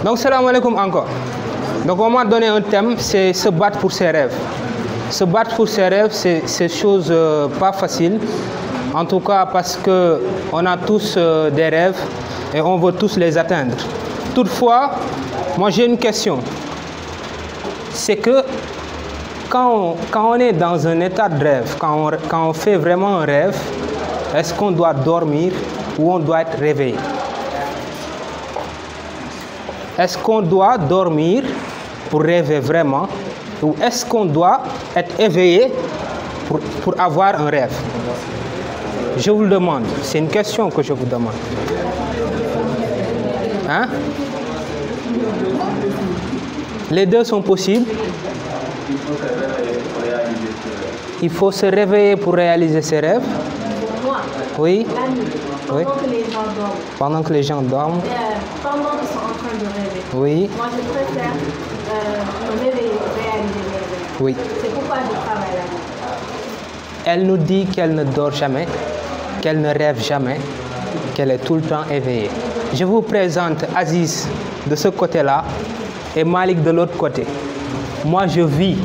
Donc, salam alaikum encore. Donc, on m'a donné un thème, c'est se battre pour ses rêves. Se battre pour ses rêves, c'est chose pas facile. En tout cas, parce que on a tous des rêves et on veut tous les atteindre. Toutefois, moi j'ai une question. C'est que quand on est dans un état de rêve, quand on fait vraiment un rêve, est-ce qu'on doit dormir ou on doit être réveillé? Est-ce qu'on doit dormir pour rêver vraiment ou est-ce qu'on doit être éveillé pour avoir un rêve? Je vous le demande, c'est une question que je vous demande. Hein? Les deux sont possibles. Il faut se réveiller pour réaliser ses rêves. Pour moi, Oui. la nuit, pendant Oui. que les gens dorment, Pendant que les gens dorment. pendant qu'ils sont en train de rêver. Oui. Moi, je préfère me réveiller et réaliser mes rêves. Oui. C'est pourquoi je travaille la nuit. Elle nous dit qu'elle ne dort jamais, qu'elle ne rêve jamais, qu'elle est tout le temps éveillée. Je vous présente Aziz de ce côté-là et Malik de l'autre côté. Moi, je vis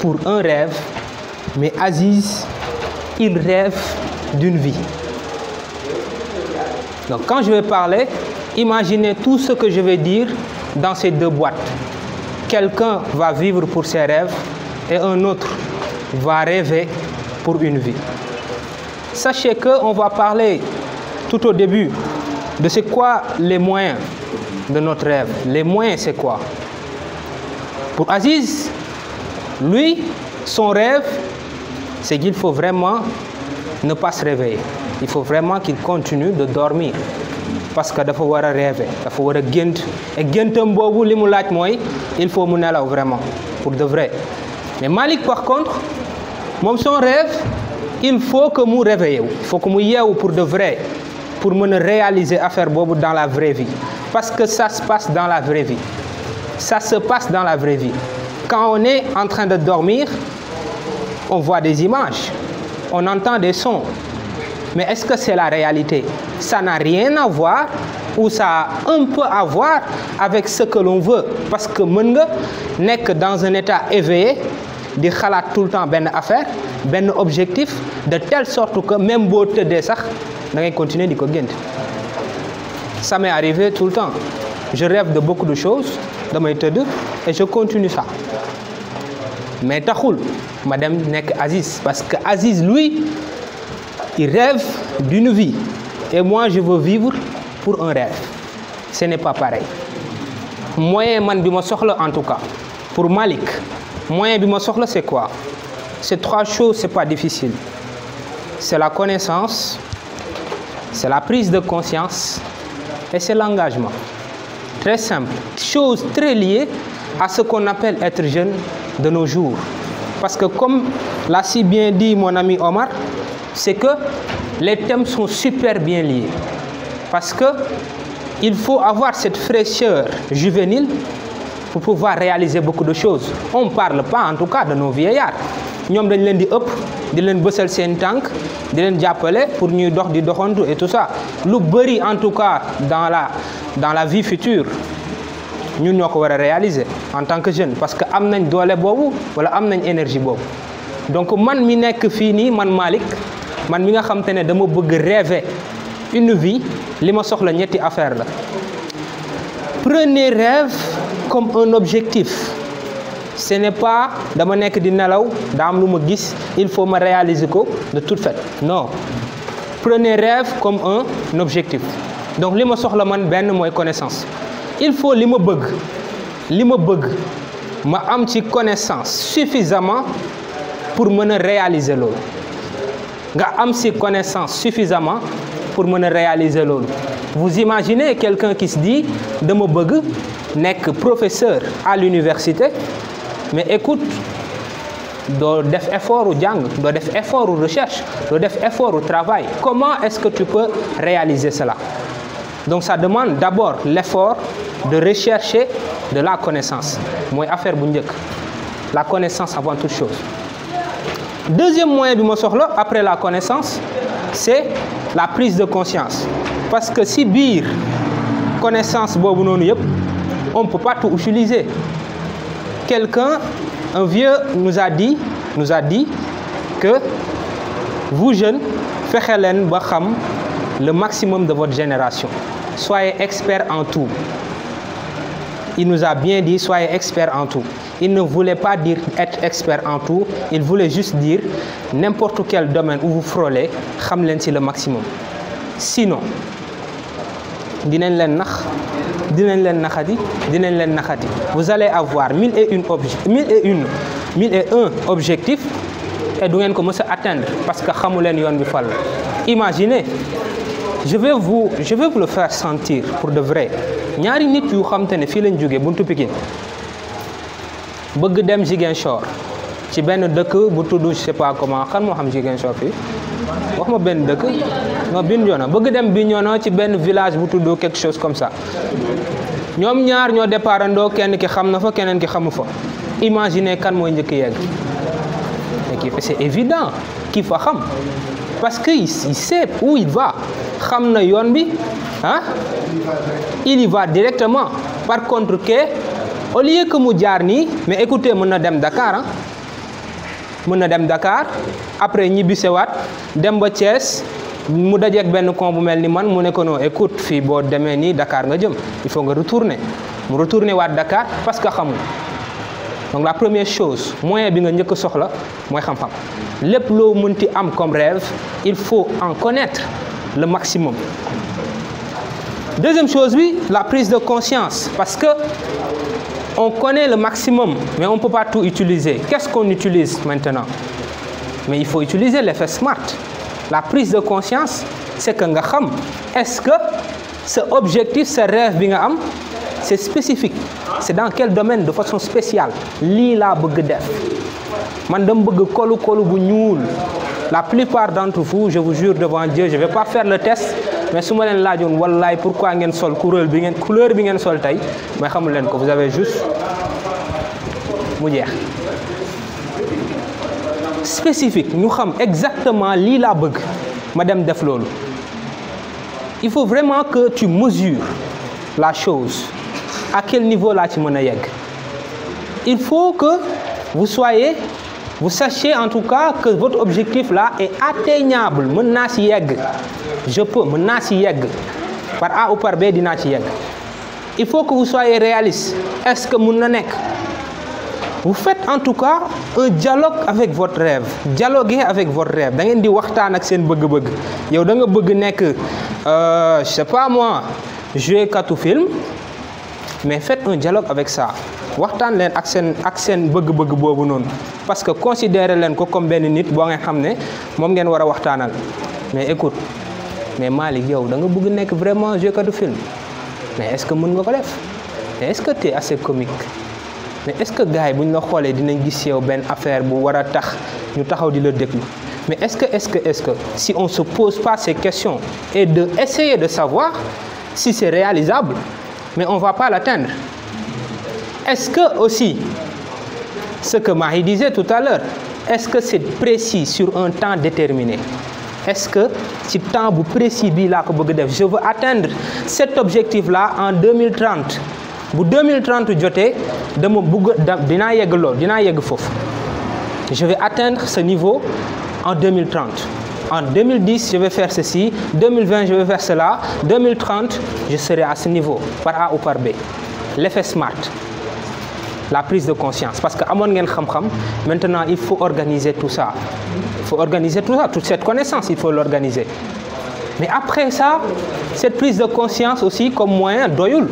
pour un rêve, mais Aziz, il rêve d'une vie. Donc, quand je vais parler, imaginez tout ce que je vais dire dans ces deux boîtes. Quelqu'un va vivre pour ses rêves et un autre va rêver pour une vie. Sachez qu'on va parler tout au début de c'est quoi les moyens de notre rêve. Les moyens, c'est quoi? Pour Aziz, lui, son rêve, c'est qu'il faut vraiment ne pas se réveiller. Il faut vraiment qu'il continue de dormir. Parce que dafa war a rêver, dafa war a gént. Et géntam boobu li mu laaj mooy il faut mu nelaw vraiment, pour de vrai. Mais Malik, par contre, moom son rêve, il faut que mu réveille wu. Il faut que mu yeewu pour de vrai, pour mën a réaliser affaire boobu dans la vraie vie. Parce que ça se passe dans la vraie vie. Ça se passe dans la vraie vie. Quand on est en train de dormir, on voit des images, on entend des sons. Mais est-ce que c'est la réalité? Ça n'a rien à voir ou ça a un peu à voir avec ce que l'on veut. Parce que mën nga nekk dans un état éveillé, di xalaat tout le temps benn affaire, benn objectif, de telle sorte que même boo tëddee sax da ngay continuer di ko gént. Ça m'est arrivé tout le temps. Je rêve de beaucoup de choses, damay tëdd et je continue ça. Mais taxul ma dem nekk Aziz parce que Aziz lui il rêve d'une vie et moi je veux vivre pour un rêve. Ce n'est pas pareil. Moyen man bi ma soxla en tout cas pour Malik, moyen bi ma soxla c'est quoi? Ces trois choses, c'est pas difficile. C'est la connaissance, c'est la prise de conscience et c'est l'engagement. Très simple. Chose très liée à ce qu'on appelle être jeune de nos jours. Parce que comme l'a si bien dit mon ami Omar, c'est que les thèmes sont super bien liés. Parce que il faut avoir cette fraîcheur juvénile pour pouvoir réaliser beaucoup de choses. On ne parle pas en tout cas de nos vieillards. ñoom dañ leen di ëpp di leen bësal seen tànk di leen jàppale pour ñuy dox di doxantu et tout ça. Lu bëri en tout cas dans la vie future ñun ñoo ko war a réaliser en tant que jeune parce que am nañ doole boobu wala am nañ énergie boobu. Donc man mi nekk fii nii man Malik man mi nga xam te ne dama bëgg rêver une vie li ma soxla ñetti affaire la. Prenez rêve comme un objectif. Ce n'est pas dama nekk di nelaw daa am lu ma gis il faut me réaliser ko de toute faite. Non. Prenez rêve comme un objectif. Donc li ma soxla man benn mooy connaissance. Il faut li ma bëgg ma am ci connaissance suffisamment pour mën a réaliser loolu. Nga am ci connaissance suffisamment pour mën a réaliser loolu. Vous imaginez quelqu'un qui se dit dama bëgg nekk professeur à l'université mais écoute doo def effort u jàng doo def effort u recherche doo def effort u travail. Comment est-ce que tu peux réaliser cela? Donc ça demande d'abord l'effort de rechercher de la connaissance. Mooy affaire bu njëkk. La connaissance avant toute chose. Deuxième moyen bi ma soxla après la connaissance, c'est la prise de conscience. Parce que si biir connaissance boobu noonu yëpp on ne peut pas tout utiliser. Quelqu'un, un vieux nous a dit que vous jeunes, fexe leen ba xam le maximum de votre génération. Soyez experts en tout. Il nous a bien dit, soyez experts en tout. Il ne voulait pas dire être expert en tout, il voulait juste dire n'importe quel domaine où vous frôlez, xam leen ci le maximum. Sinon, dinañ leen nax, dinañ leen naxati, dinañ leen naxati. Vous allez avoir 1001 objectifs et du ngeen ko mës a atteindre parce que xamu leen yoon bi fal. Imaginez, je vais vous le faire sentir pour de vrai. Ñaari nit yu xam te ne fii lañ jógee buntu Pikine bëgg dem Ziguinchor ci benn dëkk bu tudd je sais pas comment xam moo xam Ziguinchor fii wax ma benn dëkk non Bignona bëgg dem Bignona ci benn village bu tudd quelque chose comme ça ñoom ñaar ñoo départandoo kenn ki xam na fa keneen ki xamu fa. Imaginez kan mooy njëkk yegg c'est évident qu'il fa xam parce que il sait où il va xam na yoon bi ah il y va directement. Par contre que au lieu que mu jaar nii mais écoutez mën na dem Dakar ah mën na dem Dakar après ñibbisewaat dem ba Thiès mu dajeeg benn con bu mel ni man mu ne ko non écoute fii boo demee nii Dakar nga jëm il faut nga retourner mu retourner waat Dakar parce que xamul. Donc la première chose moyen bi nga njëkk a soxla mooy xam-xam lépp loo mënti am comme rêve il faut en connaître le maximum. Deuxième chose bi la prise de conscience parce que on connaît le maximum mais on ne peut pas tout utiliser. Qu'est-ce qu'on utilise maintenant? Mais il faut utiliser l'effet SMART. La prise de conscience c'est que nga xam est-ce que ce objectif ce rêve bi nga am c'est spécifique, c'est dans quel domaine de façon spéciale. Lii laa bëgg def man dama bëgg kolu bu ñuul. La plupart d'entre vous, je vous jure devant Dieu, je vais pas faire le test mais su ma leen laajoon wallaay pourquoi ngeen sol couleur bi ngeen sol tey mais xamul leen ko vous avez juste mu jeex. Spécifique ñu xam exactement lii laa bëgg ma dem def loolu. Il faut vraiment que tu mesures la chose. À quel niveau laa ci mën a yegg. Il faut que vous sachiez en tout cas que votre objectif là est atteignable. Mën naa ci yegg. Je peux mën naa ci yegg. Par A ou par B dinaa ci yegg. Il faut que vous soyez réaliste. Est-ce que mën na nekk? Vous faites en tout cas un dialogue avec votre rêve. Dialoguez avec votre rêve. Da ngeen di waxtaan ak seen bëgg-bëgg. Yow da nga bëgg nekk je sais pas moi jouer katu film. Mais faites un dialogue avec ça waxtaan leen ak seen bëgg-bëgg boobu noonu parce que considérez leen ko comme benn nit boo nga xam ne moom ngeen war a waxtaanal. Mais écoute mais Malick yow da nga bëgg nekk vraiment joueur de film mais est-ce que mën nga ko def mais est-ce que tu es assez comique mais est-ce que gars yi bu ñu la xoolee dinañ gis yow benn affaire bu war a tax ñu taxaw di la déglu mais est-ce que si on se pose pas ces questions et de essayer de savoir si c'est réalisable mais on va pas l'atteindre. Est-ce que aussi ce que Mahi disait tout à l'heure est-ce que c'est précis sur un temps déterminé? Est-ce que ci temps bu précis bii laa ko bëgg def je veux atteindre cet objectif là en 2030 bu 2030 jotee dama bëgg dinaa yegg lool dinaa yegg foofu je vais atteindre ce niveau en 2030. En 2010, je vais faire ceci. 2020, je vais faire cela. 2030, je serai à ce niveau, par A ou par B. L'effet SMART, la prise de conscience. Parce que amoon ngeen xam-xam, maintenant il faut organiser tout ça. Il faut organiser tout ça, toute cette connaissance, il faut l'organiser. Mais après ça, cette prise de conscience aussi comme moyen doyul.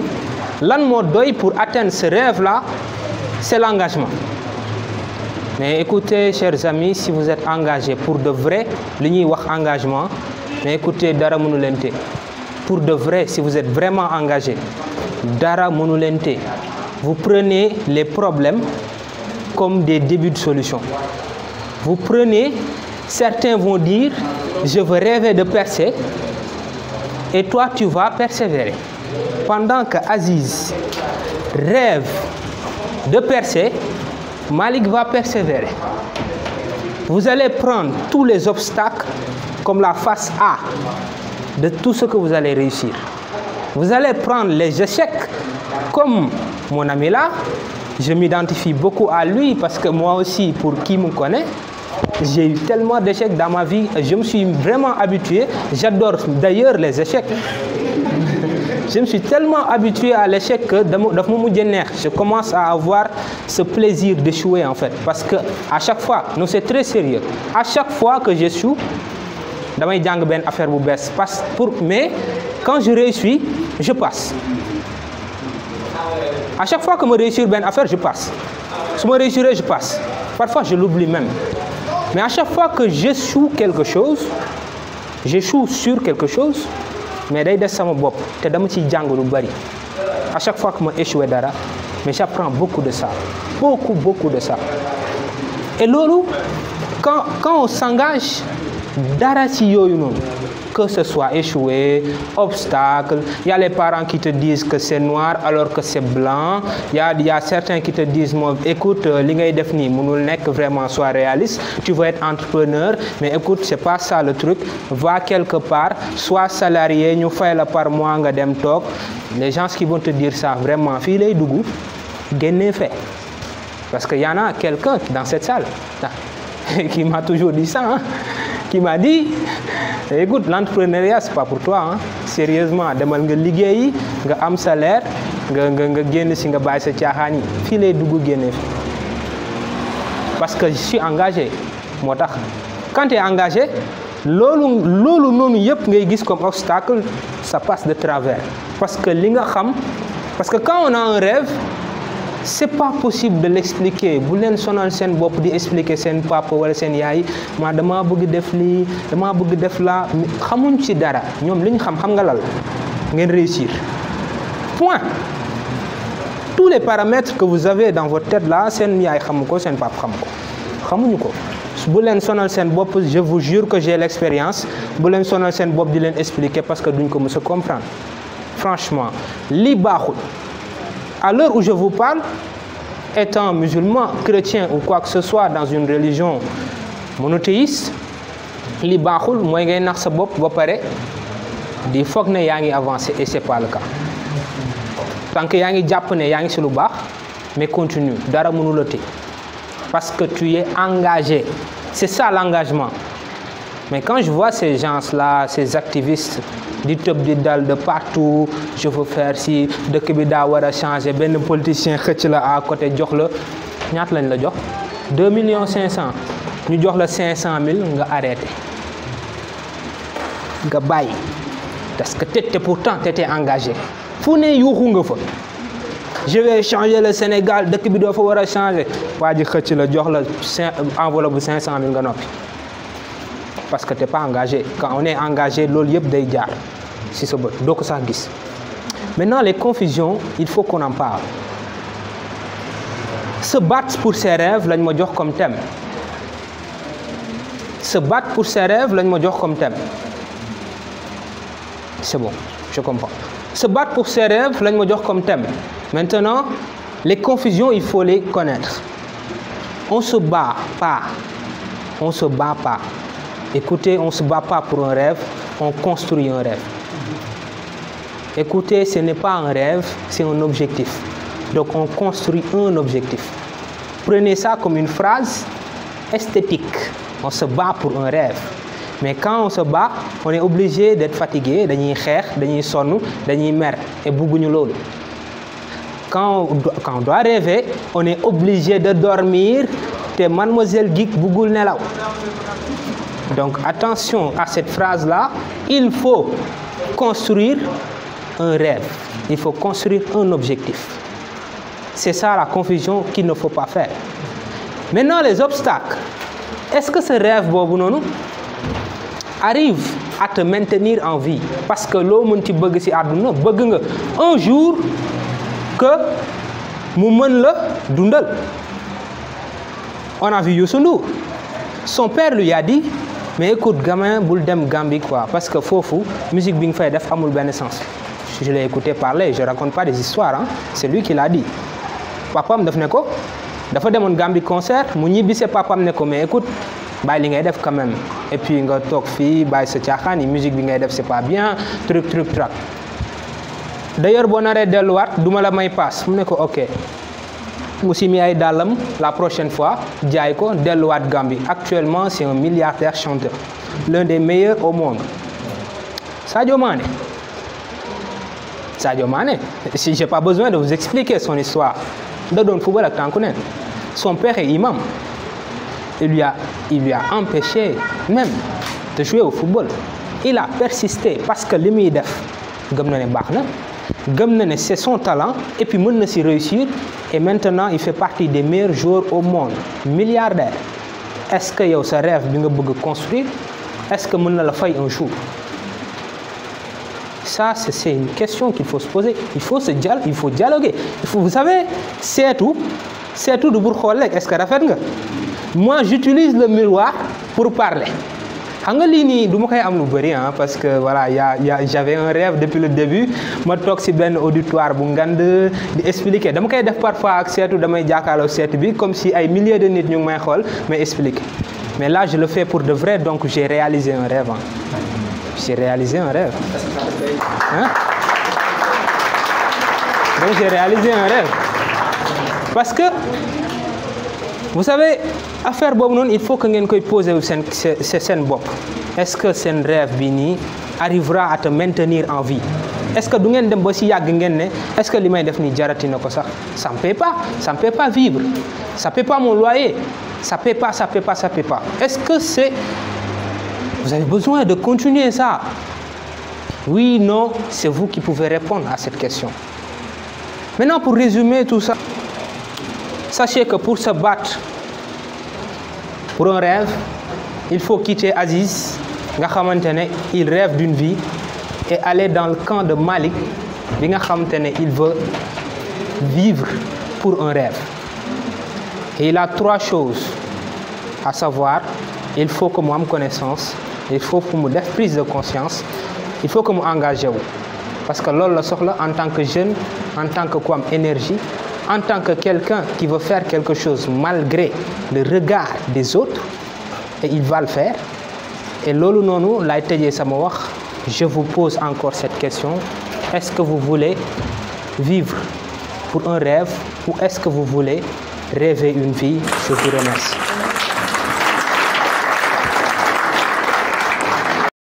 Lan moo doy pour atteindre ce rêve-là, c'est l'engagement. Mais écoutez, chers amis, si vous êtes engagés pour de vrai, li ñuy wax engagement, mais écoutez, dara mënu leen té. Pour de vrai, si vous êtes vraiment engagés, dara mënu leen té. Vous prenez les problèmes comme des débuts de solution. Vous prenez, certains vont dire, je veux rêver de percer, et toi tu vas persévérer. Pendant que Aziz rêve de percer, Malick va persévérer. Vous allez prendre tous les obstacles comme la face A de tout ce que vous allez réussir. vous allez prendre les échecs comme mon ami là. Je m'identifie beaucoup à lui parce que moi aussi, pour qui me connaît, j'ai eu tellement d'échecs dans ma vie. Je me suis vraiment habitué. J'adore d'ailleurs les échecs. Je me suis tellement habitué à l'échec que je commence à avoir ce plaisir d'échouer en fait. Parce que à chaque fois, non, c'est très sérieux. À chaque fois que j'échoue, mais quand je réussis, je passe. À chaque fois que je réussis une affaire, je passe. Si je réussis, je passe. Parfois, je l'oublie même. Mais à chaque fois que j'échoue quelque chose, j'échoue sur quelque chose, mais day dess sama bop té dama ci jang lu bari. À chaque fois que je échoue dara, mais j'apprends beaucoup de ça. Beaucoup de ça. Et lolu quand on s'engage dara ci yoyu non, que ce soit échoué, obstacle, il y a les parents qui te disent que c'est noir alors que c'est blanc, il y a certains qui te disent écoute, li ngay def ni mënul nek vraiment soit réaliste, tu veux être entrepreneur, mais écoute, c'est pas ça le truc, va quelque part, sois salarié, ñu fay la par mois nga dem tok. Les gens qui vont te dire ça vraiment fi lay duggu, génné fait. Parce qu'il y en a quelqu'un dans cette salle qui m'a toujours dit ça, hein, qui m'a dit écoute, l'entrepreneuriat c'est pas pour toi, hein. Sérieusement, demal nga liggéey, nga am salaire, nga génn ci nga bay sa tiaxani, fi lay dugg génné. Parce que je suis engagé. Motax quand tu es engagé, lolu nonu yépp ngay gis comme obstacle, ça passe de travers. Parce que li nga xam, parce que quand on a un rêve, c'est pas possible de l'expliquer. Bu len sonal sen bop di expliquer sen papa wala sen yaay ma dama bëgg def li dama bëgg def la xamuñ ci dara ñom liñ xam nga lal ngeen réussir point. Tous les paramètres que vous avez dans votre tête là sen yaay xamuko sen papa xamuko xamuñu ko. Bu len sonal sen bop, je vous jure que j'ai l'expérience. Bu len sonal sen bop di len expliquer parce que duñ ko mësa comprendre. Franchement li baxul. À l'heure où je vous parle, étant musulman, chrétien ou quoi que ce soit dans une religion monothéiste, li baxul moy ngay nax sa bop ba paré di fokk ne yaangi avancer et c'est pas le cas. Tant que yaangi japp ne yaangi ci lu bax, mais continue, dara mënu la té. Parce que tu es engagé. C'est ça l'engagement. Mais quand je vois ces gens-là, ces activistes, di top di dal de partout, je veux faire si dëkk bi da wara changer, ben politicien xëc la à côté jox la ñaat lañ la jox 2 500 000 ñu jox la 500 000 nga arrêté nga bàyyi parce que pourtant t'étais engagé fu ne yuuxu nga fa je vais changer le Sénégal, dëkk bi do fa wara changer waa ji xëc la jox la enveloppe 500 000 nga noppi. Parce que tu n'es pas engagé. Quand on est engagé, l'ol yep day jaar. Si c'est bon. Donc ça gis. Maintenant les confusions, il faut qu'on en parle. Se battre pour ses rêves, lañ ma jox comme thème. Se battre pour ses rêves, lañ ma jox comme thème. C'est bon, je comprends. Se battre pour ses rêves, lañ ma jox comme thème. Maintenant, les confusions, il faut les connaître. On se bat pas. On se bat pas. Écoutez, on ne se bat pas pour un rêve, on construit un rêve. Écoutez, ce n'est pas un rêve, c'est un objectif. Donc on construit un objectif. Prenez ça comme une phrase esthétique. On se bat pour un rêve. Mais quand on se bat, on est obligé d'être fatigué, dañuy xeex, dañuy sonn, dañuy mer et bëgguñu loolu. Quand on doit rêver, on est obligé de dormir te mademoiselle Geek bëggul nelaw. Donc attention à cette phrase-là, il faut construire un rêve, il faut construire un objectif. C'est ça la confusion qu'il ne faut pas faire. Maintenant les obstacles, est-ce que ce rêve arrive à te maintenir en vie? Parce que l'eau mënti bëgg ci àdduna bëgg nga un jour que mu mën la dundal. On a vu Youssou Ndour. Son père lui a dit mais écoute gamin bul dem Gambie quoi parce que fofu musique bi nga fay def amul ben sens. Je l'ai écouté parler, je raconte pas des histoires hein, c'est lui qui l'a dit. Papam daf ne ko dafa demone Gambie concert mu ñibissé papam ne ko mais écoute bay li ngay def quand même et puis nga tok fi bay sa tiaxani musique bi ngay def c'est pas bien truc. d'ailleurs boo naree delluwaat duma la may paas mu ne ko ok mu si mi ay dàllam la prochaine fois jaay ko delluwaat Gambie. Actuellement c'est un milliardaire chanteur, l'un des meilleurs au monde. Sadio Mané, si j'ai pas besoin de vous expliquer son histoire, da doon football ak tànku neen. Son père est imam. Il lui a empêché même de jouer au football. Il a persisté parce que li muy def gëm na ne baax na, gëm na ne c'est son talent et puis mën na si réussir, et maintenant il fait partie des meilleurs joueurs au monde, milliardaire. Est-ce que yow sa rêve bi nga bëgg construire, est-ce que mën na la fay un jour? Ça c'est une question qu'il faut se poser. Il faut dialoguer. Vous savez, seetu du pour xool rek est-ce que rafet nga. Moi j'utilise le miroir pour parler. Xam nga lii nii du ma koy am lu bëri parce que voilà j'avais un rêve depuis le début, ma toog ci benn auditoire bu ngand di expliquer. Dama koy def parfois ak seetu, damay jàkkaarloo seetu bi comme si ay milliers de nit ñu ngi may xool may expliquer. Mais là je le fais pour de vrai, donc j'ai réalisé un rêve. J'ai réalisé un rêve. Donc j'ai réalisé un rêve. Parce que vous savez, affaire boobu noonu il faut que ngeen koy poser wu seen bopp. Est-ce que seen rêve bi nii arrivera à te maintenir en vie? Est-ce que du ngeen dem ba si yàgg ngeen ne est-ce que li may def nii jarati na ko sax? Ça me paie pas vivre, ça paie pas mon loyer, ça paie pas. Est-ce que vous avez besoin de continuer ça? Oui, non, c'est vous qui pouvez répondre à cette question. Maintenant, pour résumer tout ça, sachez que pour se battre pour un rêve, il faut quitter Aziz nga xamante ne il rêve d'une vie et aller dans le camp de Malik bi nga xamante ne il veut vivre pour un rêve. Et il a 3 choses à savoir: il faut que mu am connaissance, il faut que mu def prise de conscience, il faut que mu engagé wu, parce que loolu la soxla en tant que jeune, en tant que ku am énergie, en tant que quelqu'un qui veut faire quelque chose malgré le regard des autres, et il va le faire. Et loolu noonu lay tëjee sama wax. Je vous pose encore cette question: est-ce que vous voulez vivre pour un rêve ou est-ce que vous voulez rêver une vie? Je vous remercie.